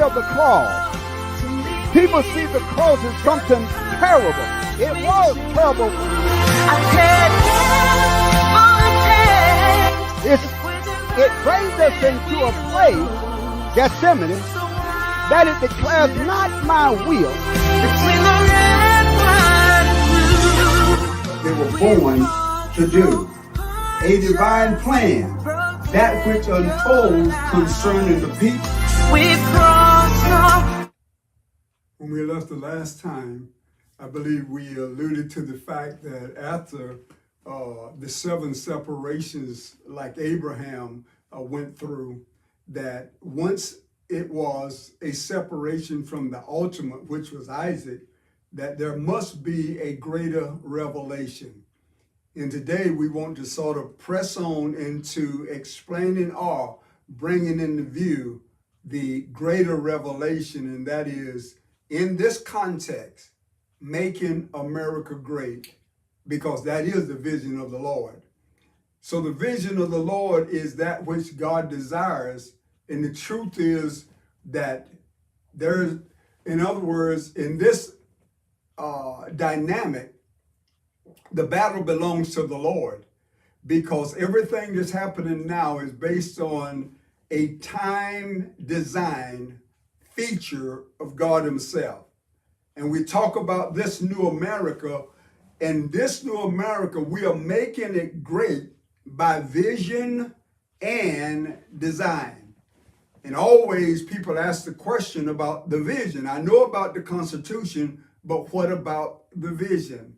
of the cross. People see the cross as something terrible. It was terrible. It brings us into a place, Gethsemane, that it declares not my will. They were born to do a divine plan, that which unfolds concerning the people. When we left the last time, I believe we alluded to the fact that after the 7 separations like Abraham went through, that once it was a separation from the ultimate, which was Isaac, that there must be a greater revelation. And today we want to sort of press on into explaining or bringing into view the greater revelation, and that is, in this context, making America great, because that is the vision of the Lord. So the vision of the Lord is that which God desires, and the truth is that there's, in other words, in this dynamic, the battle belongs to the Lord, because everything that's happening now is based on a time design feature of God himself. And we talk about this new America, and this new America, we are making it great by vision and design. And always people ask the question about the vision. I know about the Constitution, but what about the vision?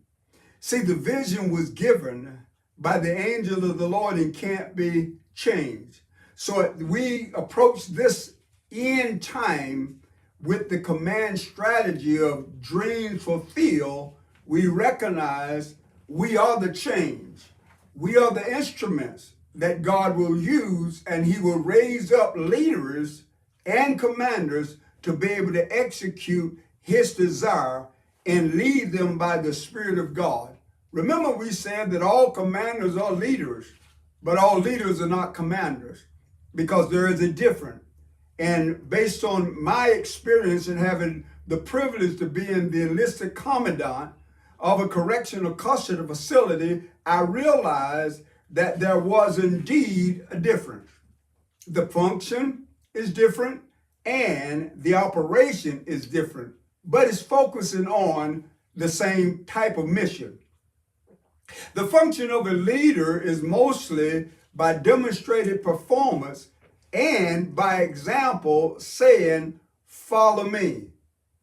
See, the vision was given by the angel of the Lord and can't be changed. So we approach this end time with the command strategy of dreams fulfilled. We recognize we are the change. We are the instruments that God will use, and he will raise up leaders and commanders to be able to execute his desire and lead them by the Spirit of God. Remember, we said that all commanders are leaders, but all leaders are not commanders, because there is a difference. And based on my experience in having the privilege to be in the enlisted commandant of a correctional custody facility, I realized that there was indeed a difference. The function is different and the operation is different, but it's focusing on the same type of mission. The function of a leader is mostly by demonstrated performance and by example saying, follow me.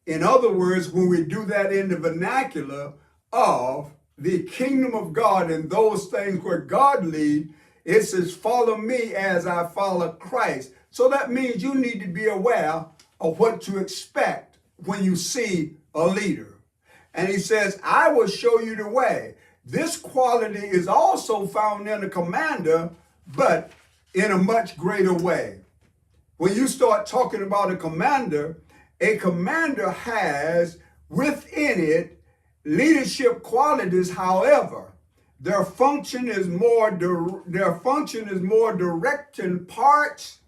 In other words, when we do that in the vernacular of the kingdom of God and those things where God leads, it says, follow me as I follow Christ. So that means you need to be aware of what to expect when you see a leader. And he says, I will show you the way. This quality is also found in a commander, but in a much greater way. When you start talking about a commander has within it leadership qualities. However, their function is more directing parts,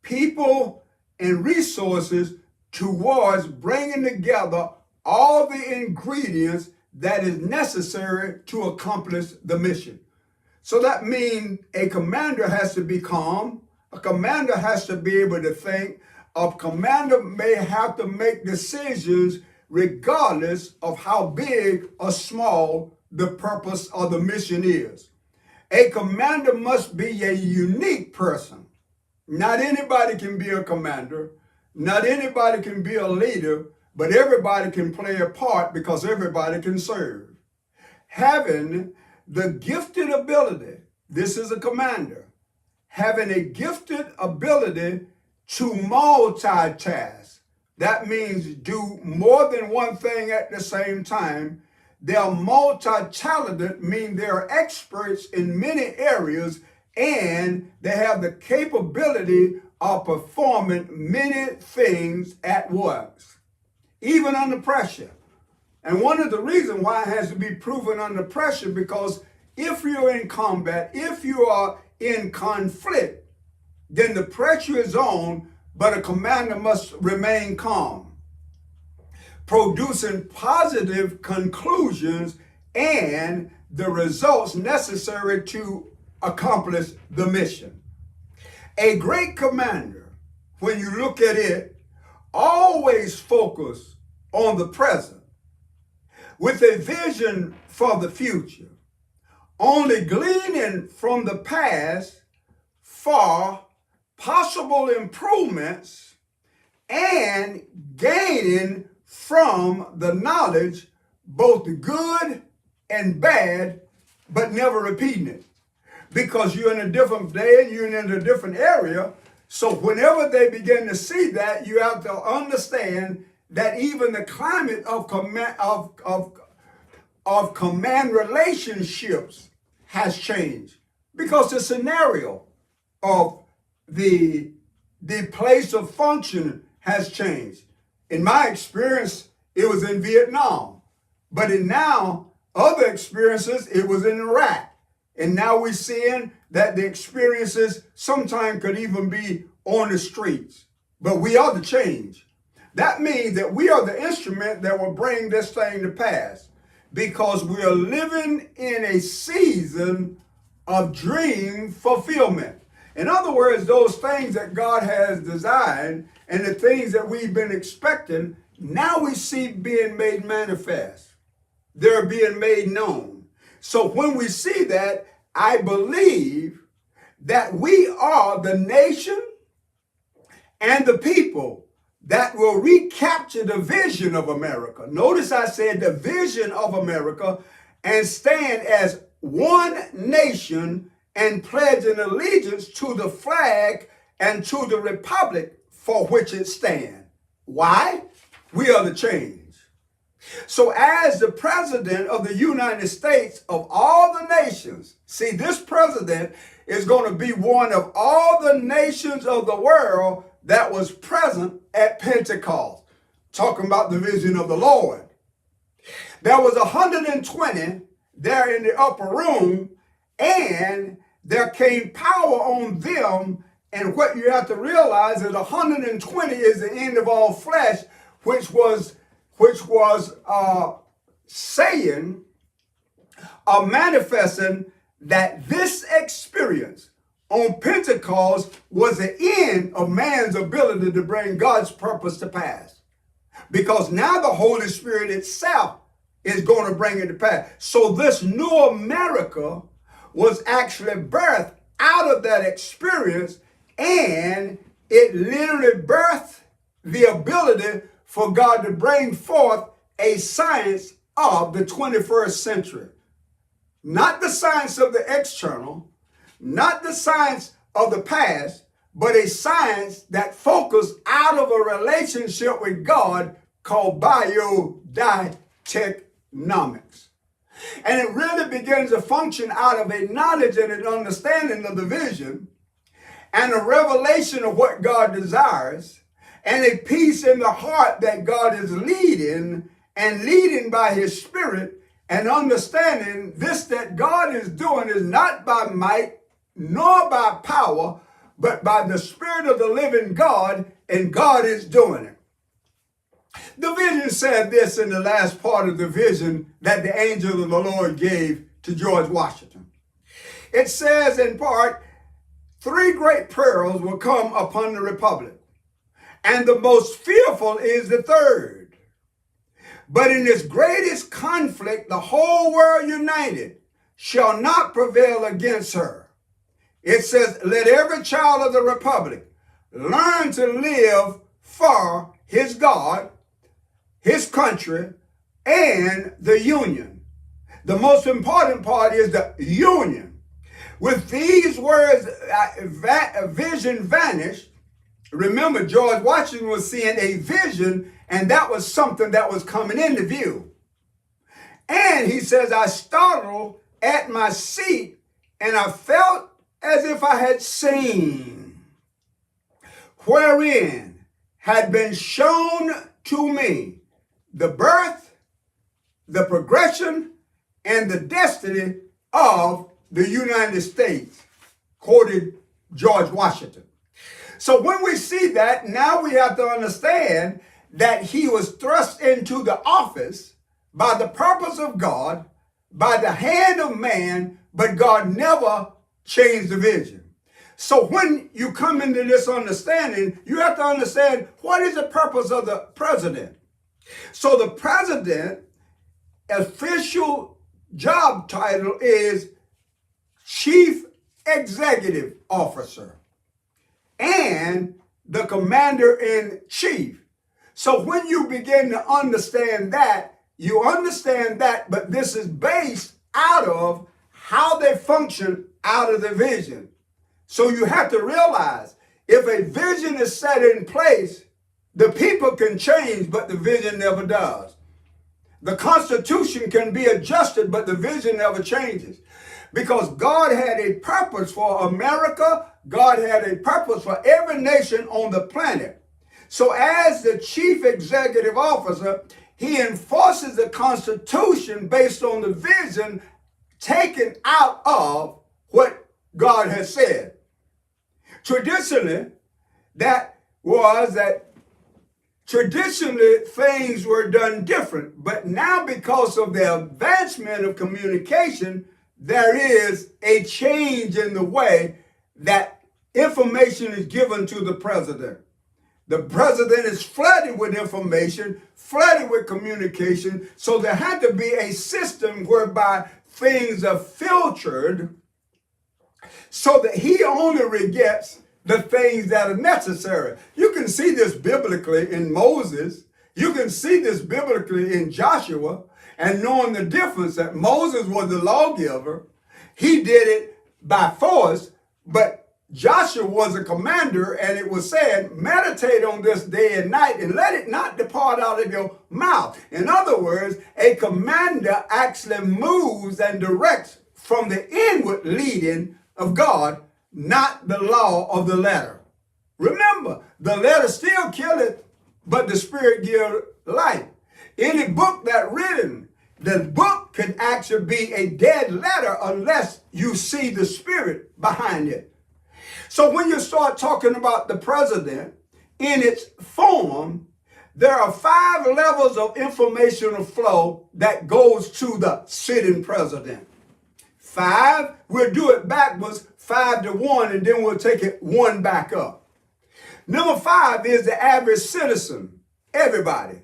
people, and resources towards bringing together all the ingredients that is necessary to accomplish the mission. So that means a commander has to be calm. A commander has to be able to think. A commander may have to make decisions regardless of how big or small the purpose or the mission is. A commander must be a unique person. Not anybody can be a commander. Not anybody can be a leader, but everybody can play a part because everybody can serve. Having the gifted ability, this is a commander, having a gifted ability to multitask. That means do more than one thing at the same time. They're multi-talented, mean they're experts in many areas, and they have the capability of performing many things at once, even under pressure. And one of the reasons why it has to be proven under pressure, because if you're in combat, if you are in conflict, then the pressure is on but a commander must remain calm, producing positive conclusions and the results necessary to accomplish the mission. A great commander, when you look at it, always focus on the present with a vision for the future, only gleaning from the past for possible improvements and gaining from the knowledge both good and bad, but never repeating it. Because you're in a different day and you're in a different area. So whenever they begin to see that, you have to understand that even the climate of command relationships has changed. Because the scenario of the place of function has changed. In my experience, it was in Vietnam. But in now, other experiences, it was in Iraq. And now we're seeing that the experiences sometimes could even be on the streets. But we are the change. That means that we are the instrument that will bring this thing to pass. Because we are living in a season of dream fulfillment. In other words, those things that God has designed and the things that we've been expecting, now we see being made manifest. They're being made known. So when we see that, I believe that we are the nation and the people that will recapture the vision of America. Notice I said the vision of America, and stand as one nation and pledge an allegiance to the flag and to the republic for which it stands. Why? We are the change. So as the president of the United States of all the nations, see, this president is going to be one of all the nations of the world that was present at Pentecost, talking about the vision of the Lord. There was 120 there in the upper room, and there came power on them. And what you have to realize is 120 is the end of all flesh, which was saying or manifesting that this experience on Pentecost was the end of man's ability to bring God's purpose to pass. Because now the Holy Spirit itself is going to bring it to pass. So this new America was actually birthed out of that experience, and it literally birthed the ability for God to bring forth a science of the 21st century. Not the science of the external, not the science of the past, but a science that focused out of a relationship with God called biodynamics. And it really begins to function out of a knowledge and an understanding of the vision and a revelation of what God desires, and a peace in the heart that God is leading by his Spirit, and understanding this, that God is doing is not by might nor by power, but by the Spirit of the living God, and God is doing it. The vision said this in the last part of the vision that the angel of the Lord gave to George Washington. It says in part, 3 great perils will come upon the republic, and the most fearful is the third. But in this greatest conflict, the whole world united shall not prevail against her. It says, let every child of the republic learn to live for his God, his country, and the union. The most important part is the union. With these words, vision vanished. Remember, George Washington was seeing a vision, and that was something that was coming into view. And he says, I startled at my seat, and I felt as if I had seen, wherein had been shown to me the birth, the progression, and the destiny of the United States, quoted George Washington. So when we see that, now we have to understand that he was thrust into the office by the purpose of God, by the hand of man, but God never changed the vision. So when you come into this understanding, you have to understand what is the purpose of the president. So the president official job title is Chief Executive Officer and the Commander in Chief. So when you begin to understand that, you understand that, but this is based out of how they function out of the vision. So you have to realize if a vision is set in place, the people can change, but the vision never does. The Constitution can be adjusted, but the vision never changes. Because God had a purpose for America, God had a purpose for every nation on the planet. So as the Chief Executive Officer, he enforces the Constitution based on the vision taken out of what God has said. Traditionally, Traditionally, things were done different, but now because of the advancement of communication, there is a change in the way that information is given to the president. The president is flooded with information, flooded with communication, so there had to be a system whereby things are filtered so that he only gets the things that are necessary. You can see this biblically in Moses. You can see this biblically in Joshua, and knowing the difference that Moses was the lawgiver. He did it by force, but Joshua was a commander, and it was said, meditate on this day and night and let it not depart out of your mouth. In other words, a commander actually moves and directs from the inward leading of God, not the law of the letter. Remember, the letter still killeth, but the spirit gives life. Any book that written, the book could actually be a dead letter unless you see the spirit behind it. So when you start talking about the president in its form, there are 5 levels of informational flow that goes to the sitting president. 5, we'll do it backwards, 5 to 1, and then we'll take it 1 back up. Number 5 is the average citizen. Everybody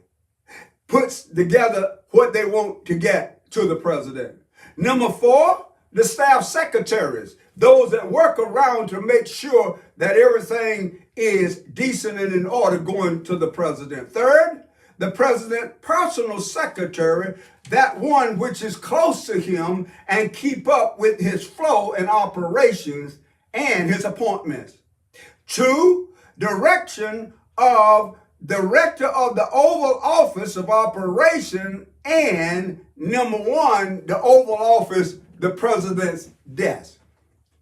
puts together what they want to get to the president. Number 4, the staff secretaries, those that work around to make sure that everything is decent and in order going to the president. 3rd, the president's personal secretary, that one which is close to him and keep up with his flow and operations and his appointments. 2, director of the Oval Office of Operation, and number 1, the Oval Office, the president's desk.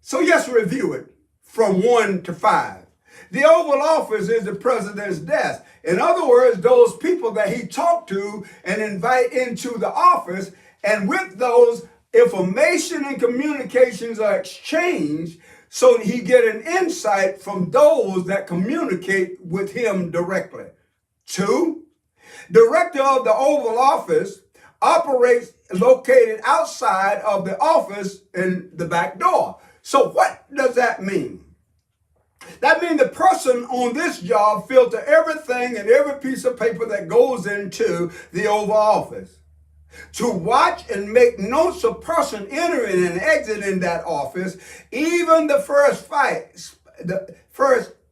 So let's review it from 1 to 5. The Oval Office is the president's desk. In other words, those people that he talked to and invite into the office, and with those, information and communications are exchanged so he get an insight from those that communicate with him directly. 2, director of the Oval Office operates located outside of the office in the back door. So what does that mean? That means the person on this job filter everything and every piece of paper that goes into the Oval Office. To watch and make notes of person entering and exiting that office, even the first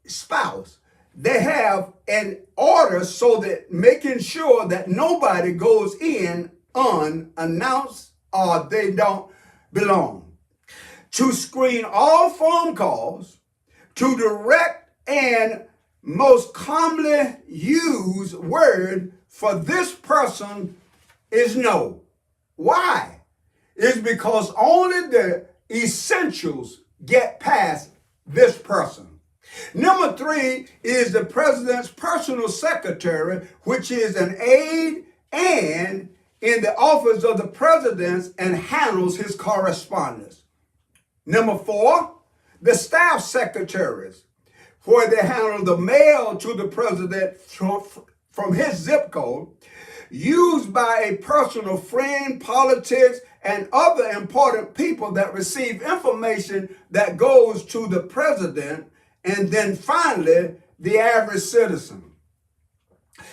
spouse, they have an order so that making sure that nobody goes in unannounced or they don't belong. To screen all phone calls, to direct and most commonly used word for this person is no. Why? It's because only the essentials get past this person. Number 3 is the president's personal secretary, which is an aide and in the office of the president and handles his correspondence. Number 4, the staff secretaries, where they handle the mail to the president from his zip code, used by a personal friend, politics, and other important people that receive information that goes to the president, and then finally, the average citizen.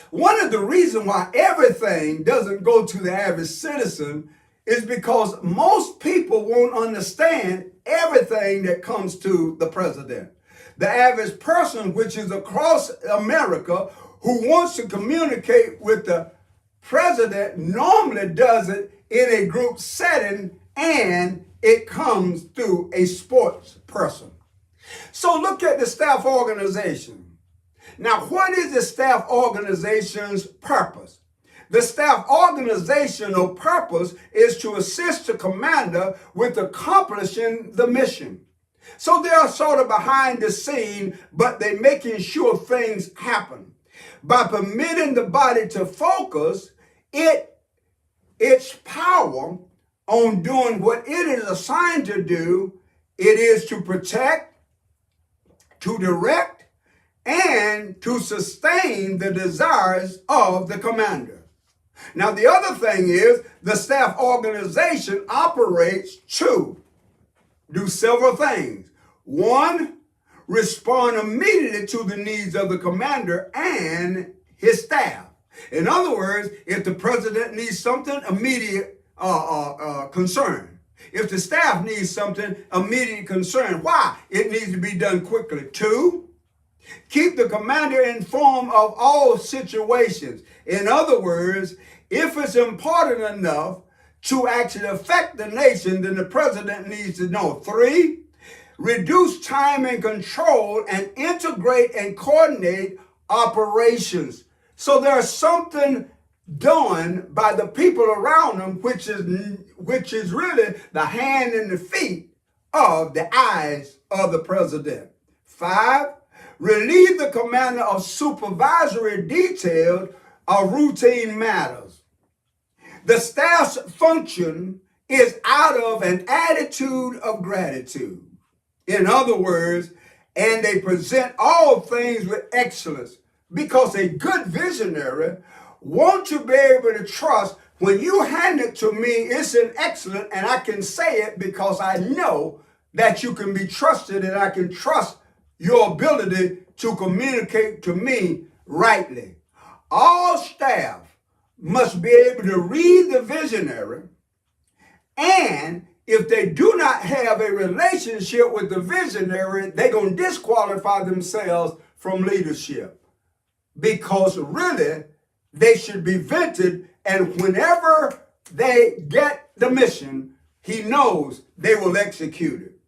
One of the reasons why everything doesn't go to the average citizen is because most people won't understand everything that comes to the president. The average person, which is across America, who wants to communicate with the president, normally does it in a group setting, and it comes through a sports person. So look at the staff organization. Now, what is the staff organization's purpose? The staff organizational purpose is to assist the commander with accomplishing the mission. So they are sort of behind the scene, but they're making sure things happen. By permitting the body to focus its power on doing what it is assigned to do, it is to protect, to direct, and to sustain the desires of the commander. Now, the other thing is the staff organization operates to do several things. One, respond immediately to the needs of the commander and his staff. In other words, if the president needs something, immediate concern. If the staff needs something, immediate concern. Why? It needs to be done quickly. Two, keep the commander informed of all situations. In other words, if it's important enough to actually affect the nation, then the president needs to know. Three, reduce time and control and integrate and coordinate operations. So there's something done by the people around them, which is really the hand and the feet of the eyes of the president. Five, relieve the commander of supervisory details of routine matters. The staff's function is out of an attitude of gratitude. In other words, and they present all things with excellence, because a good visionary wants to be able to trust when you hand it to me, it's an excellent, and I can say it because I know that you can be trusted and I can trust your ability to communicate to me rightly. All staff must be able to read the visionary, and if they do not have a relationship with the visionary, they're going to disqualify themselves from leadership, because really they should be vented, and whenever they get the mission, he knows they will execute it.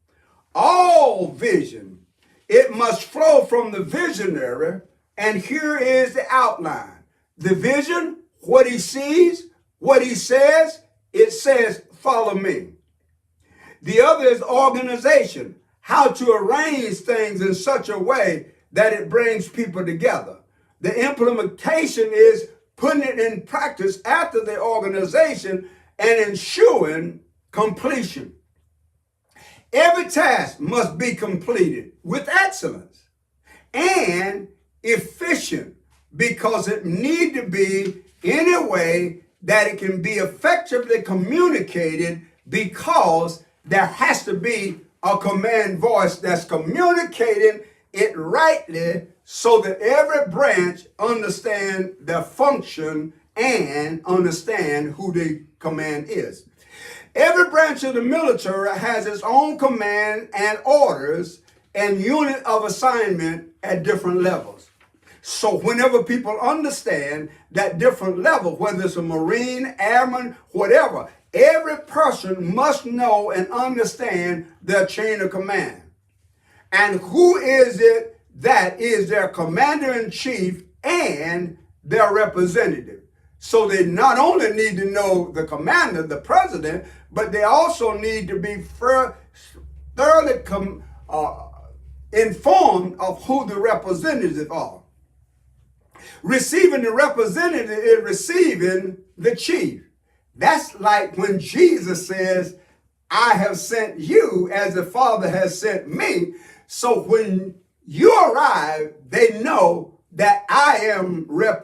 All vision, it must flow from the visionary, and here is the outline. The vision, what he sees, what he says, it says, follow me. The other is organization, how to arrange things in such a way that it brings people together. The implementation is putting it in practice after the organization and ensuring completion. Every task must be completed with excellence and efficient, because it need to be in a way that it can be effectively communicated, because there has to be a command voice that's communicating it rightly, so that every branch understand their function and understand who the command is. Every branch of the military has its own command and orders and unit of assignment at different levels. So whenever people understand that different level, whether it's a Marine, Airman, whatever, every person must know and understand their chain of command. And who is it that is their commander-in-chief and their representative? So they not only need to know the commander, the president, but they also need to be thoroughly informed of who the representatives are. Receiving the representative is receiving the chief. That's like when Jesus says, I have sent you as the Father has sent me. So when you arrive, they know that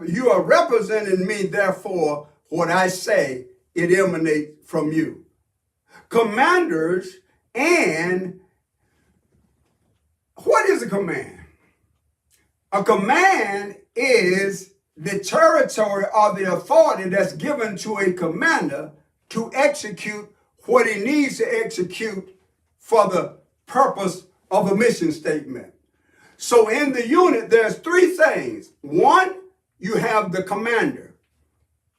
you are representing me, therefore, what I say, it emanates from you. Commanders, and what is a command? A command is the territory or the authority that's given to a commander to execute what he needs to execute for the purpose of a mission statement. So in the unit, there's three things. One, you have the commander.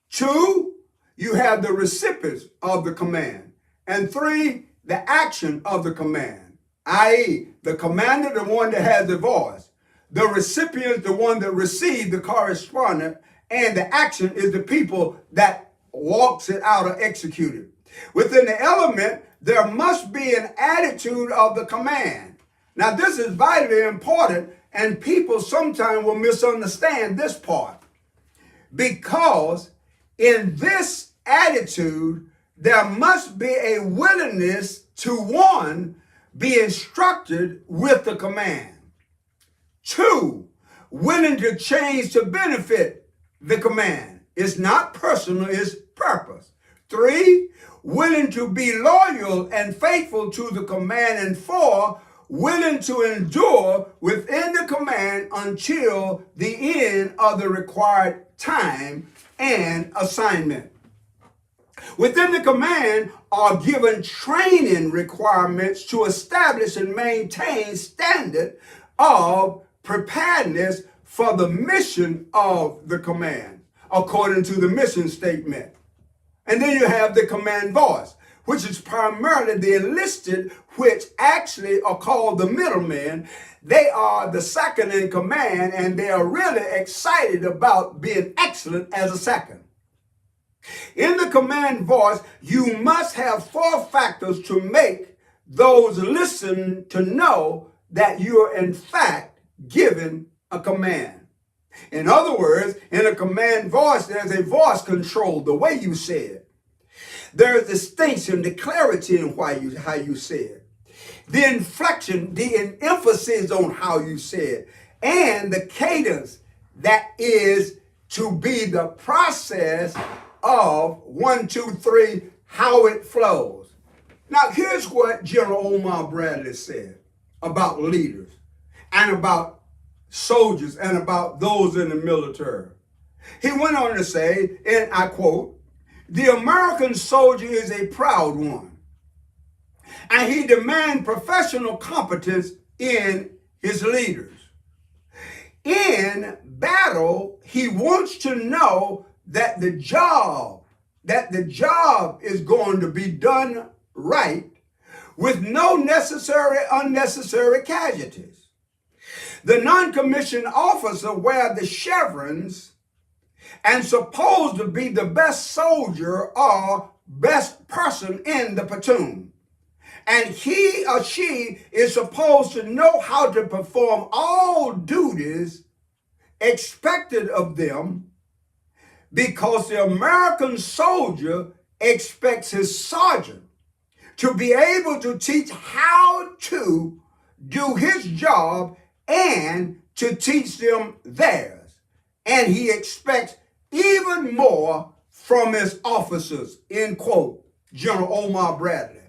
Two, you have the recipients of the command. And three, the action of the command, i.e., the commander, the one that has the voice. The recipient, the one that received the correspondent, and the action is the people that walks it out or execute it. Within the element, there must be an attitude of the command. Now, this is vitally important, and people sometimes will misunderstand this part, because in this attitude, there must be a willingness to, one, be instructed with the command. Two, willing to change to benefit the command. It's not personal, it's purpose. Three, willing to be loyal and faithful to the command. And four, willing to endure within the command until the end of the required time and assignment. Within the command are given training requirements to establish and maintain standard of preparedness for the mission of the command, according to the mission statement. And then you have the command voice, which is primarily the enlisted, which actually are called the middlemen. They are the second in command, and they are really excited about being excellent as a second. In the command voice, you must have four factors to make those listen to know that you are in fact given a command. In other words, in a command voice, there's a voice control, the way you say it. There's distinction, the clarity in how you say it. The inflection, the emphasis on how you say it. And the cadence that is to be the process of 1, 2, 3, how it flows. Now, here's what General Omar Bradley said about leaders and about soldiers and about those in the military. He went on to say, and I quote, "The American soldier is a proud one, and he demands professional competence in his leaders. In battle, he wants to know that the job is going to be done right with no unnecessary casualties. The non-commissioned officer wear the chevrons and supposed to be the best soldier or best person in the platoon. And he or she is supposed to know how to perform all duties expected of them, because the American soldier expects his sergeant to be able to teach how to do his job and to teach them theirs. And he expects even more from his officers," end quote, General Omar Bradley.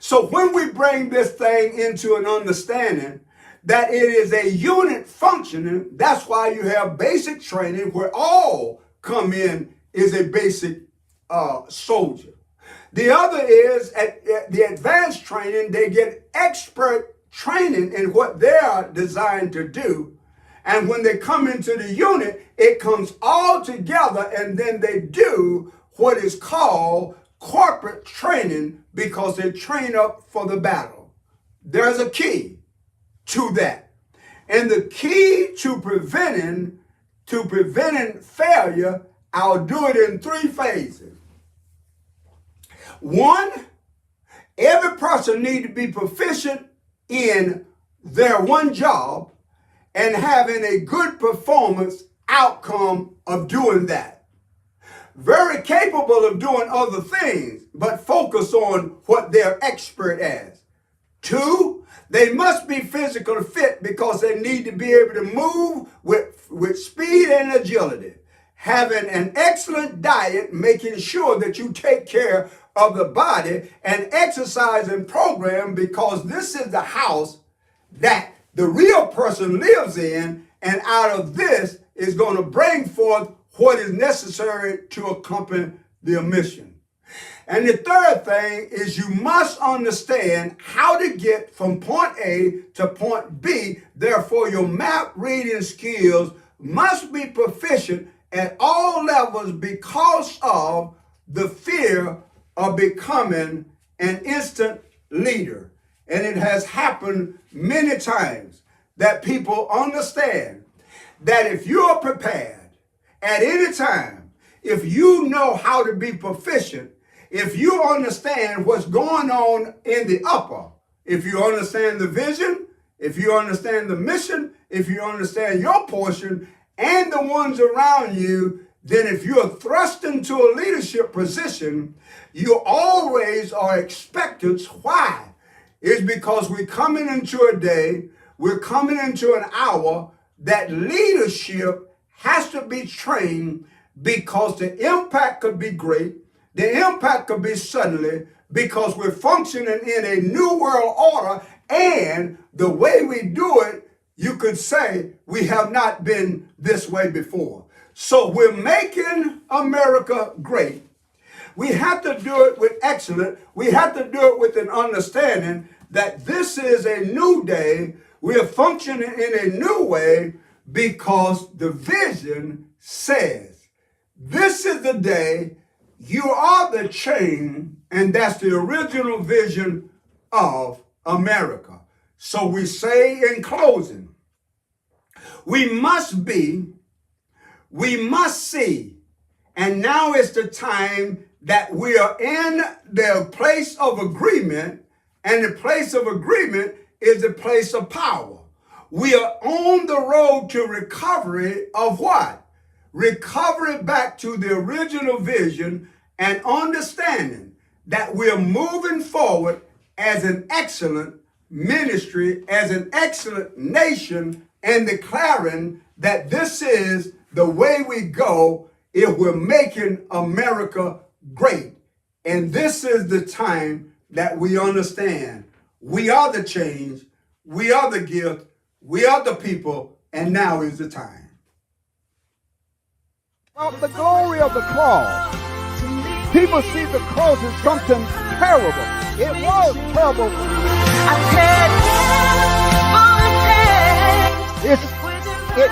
So when we bring this thing into an understanding that it is a unit functioning, that's why you have basic training where all come in is a basic soldier. The other is at the advanced training, they get expert training in what they are designed to do. And when they come into the unit, it comes all together, and then they do what is called corporate training, because they train up for the battle. There's a key to that. And the key to preventing failure, I'll do it in 3 phases. 1, every person needs to be proficient in their one job and having a good performance outcome of doing that. Very capable of doing other things, but focus on what they're expert at. 2, They must be physically fit because they need to be able to move with speed and agility. Having an excellent diet, making sure that you take care of the body, and exercise and program, because this is the house that the real person lives in, and out of this is going to bring forth what is necessary to accompany the mission. And the third thing is you must understand how to get from point A to point B. Therefore, your map reading skills must be proficient at all levels because of the fear of becoming an instant leader. And it has happened many times that people understand that if you're prepared at any time, if you know how to be proficient, if you understand what's going on in the upper, if you understand the vision, if you understand the mission, if you understand your portion and the ones around you, then if you're thrust into a leadership position, you always are expected. Why? It's because we're coming into a day, we're coming into an hour that leadership has to be trained, because the impact could be great. The impact could be suddenly, because we're functioning in a new world order, and the way we do it, you could say we have not been this way before. So we're making America great. We have to do it with excellence. We have to do it with an understanding that this is a new day. We are functioning in a new way because the vision says, this is the day, you are the change, and that's the original vision of America. So we say in closing, we must be, we must see, and now is the time that we are in the place of agreement, and the place of agreement is the place of power. We are on the road to recovery of what? Recovery back to the original vision, and understanding that we're moving forward as an excellent ministry, as an excellent nation, and declaring that this is the way we go if we're making America great. And this is the time that we understand we are the change, we are the gift, we are the people, and now is the time. Well, the glory of the cross. People see the cross as something terrible. It was terrible. It